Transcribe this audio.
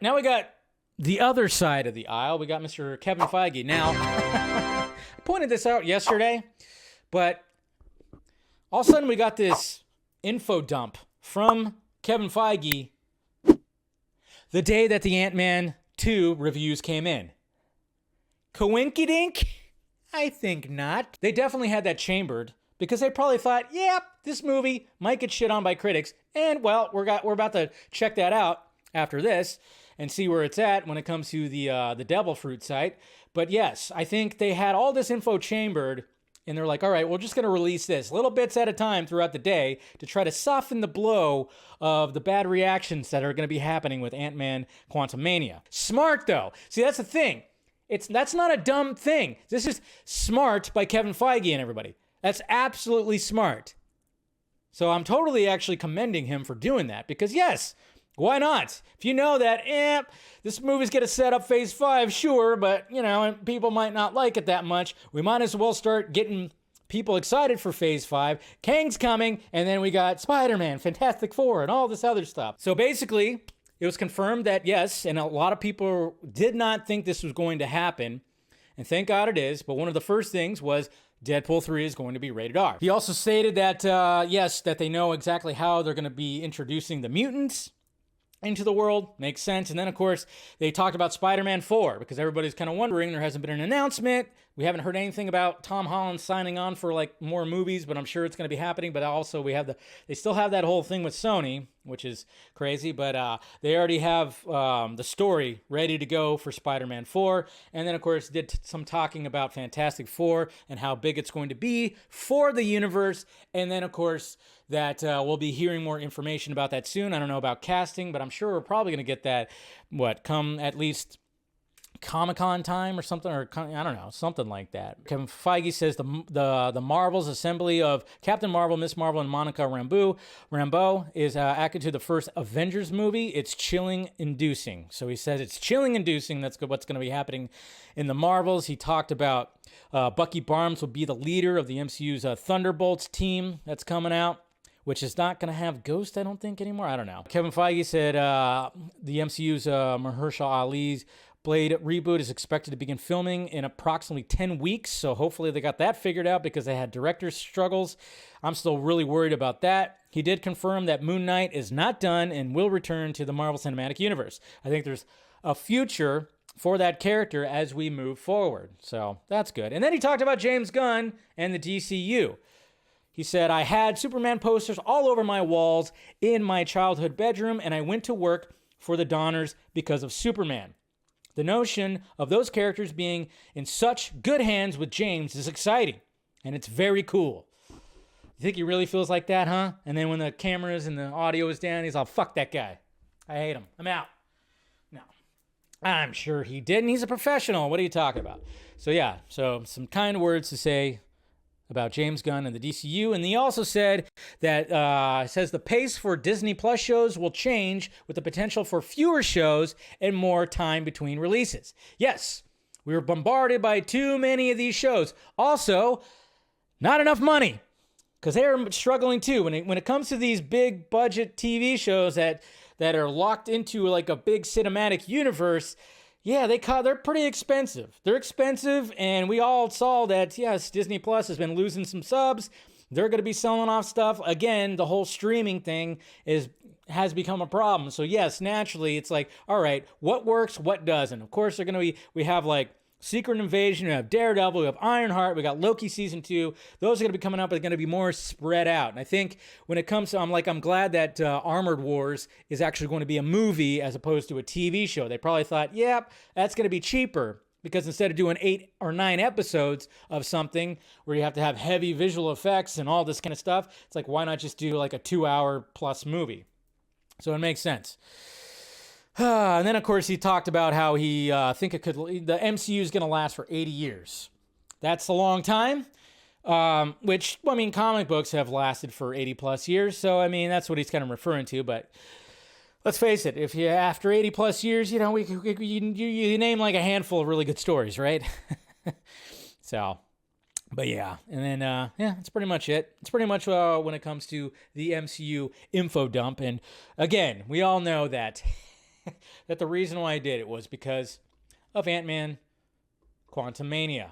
Now we got the other side of the aisle. We got Mr. Kevin Feige. Now, I pointed this out yesterday, but all of a sudden we got this info dump from Kevin Feige the day that the Ant-Man 2 reviews came in. Coinkydink? I think not. They definitely had that chambered because they probably thought, yep, this movie might get shit on by critics, and well, we're about to check that out after this and see where it's at when it comes to the Devil Fruit site. But yes, I think they had all this info chambered, and they're like, all right, we're just going to release this little bits at a time throughout the day to try to soften the blow of the bad reactions that are going to be happening with Ant-Man Quantumania. Smart, though. See, that's the thing. That's not a dumb thing. This is smart by Kevin Feige and everybody. That's absolutely smart. So I'm totally actually commending him for doing that because, yes, why not? If you know that, this movie's going to set up Phase 5, sure, but, people might not like it that much. We might as well start getting people excited for Phase 5. Kang's coming, and then we got Spider-Man, Fantastic Four, and all this other stuff. So basically, it was confirmed that, yes, and a lot of people did not think this was going to happen, and thank God it is, but one of the first things was Deadpool 3 is going to be rated R. He also stated that, yes, that they know exactly how they're going to be introducing the mutants into the world. Makes sense. And then, of course, they talked about Spider-Man 4 because everybody's kind of wondering. There hasn't been an announcement. We haven't heard anything about Tom Holland signing on for more movies, but I'm sure it's going to be happening. But also they still have that whole thing with Sony, which is crazy, but they already have the story ready to go for Spider-Man 4. And then, of course, did some talking about Fantastic Four and how big it's going to be for the universe. And then, of course, that we'll be hearing more information about that soon. I don't know about casting, but I'm sure we're probably going to get that, come at least Comic-Con time or something, or I don't know, something like that. Kevin Feige says the Marvel's assembly of Captain Marvel, Miss Marvel, and Monica Rambeau is acting to the first Avengers movie. It's chilling-inducing. So he says it's chilling-inducing. That's what's going to be happening in the Marvels. He talked about Bucky Barnes will be the leader of the MCU's Thunderbolts team that's coming out, which is not going to have Ghost, I don't think, anymore. I don't know. Kevin Feige said the MCU's Mahershala Ali's Blade reboot is expected to begin filming in approximately 10 weeks, so hopefully they got that figured out because they had director struggles. I'm still really worried about that. He did confirm that Moon Knight is not done and will return to the Marvel Cinematic Universe. I think there's a future for that character as we move forward, so that's good. And then he talked about James Gunn and the DCU. He said, I had Superman posters all over my walls in my childhood bedroom, and I went to work for the Donners because of Superman. The notion of those characters being in such good hands with James is exciting, and it's very cool. You think he really feels like that, huh? And then when the cameras and the audio is down, he's all, fuck that guy. I hate him. I'm out. No. I'm sure he didn't. He's a professional. What are you talking about? So yeah, so some kind words to say about James Gunn and the DCU. And he also said that says the pace for Disney Plus shows will change with the potential for fewer shows and more time between releases. Yes, we were bombarded by too many of these shows. Also, not enough money because they're struggling too. When it comes to these big budget TV shows that are locked into like a big cinematic universe, yeah, they're pretty expensive. They're expensive, and we all saw that, yes, Disney Plus has been losing some subs. They're going to be selling off stuff. Again, the whole streaming thing has become a problem. So, yes, naturally, it's like, all right, what works, what doesn't? Of course, we have like Secret Invasion, we have Daredevil, we have Ironheart, we got Loki Season 2. Those are going to be coming up, but they're going to be more spread out. And I think when it comes to, I'm glad that Armored Wars is actually going to be a movie as opposed to a TV show. They probably thought, yep, that's going to be cheaper because instead of doing 8 or 9 episodes of something where you have to have heavy visual effects and all this kind of stuff, it's like, why not just do like a 2-hour plus movie? So it makes sense. And then, of course, he talked about how the MCU is going to last for 80 years. That's a long time, which, comic books have lasted for 80 plus years. So, that's what he's kind of referring to. But let's face it, if you, after 80 plus years, you name like a handful of really good stories, right? So, but yeah. And then, that's pretty much it. It's pretty much when it comes to the MCU info dump. And again, we all know that that the reason why I did it was because of Ant-Man Quantumania.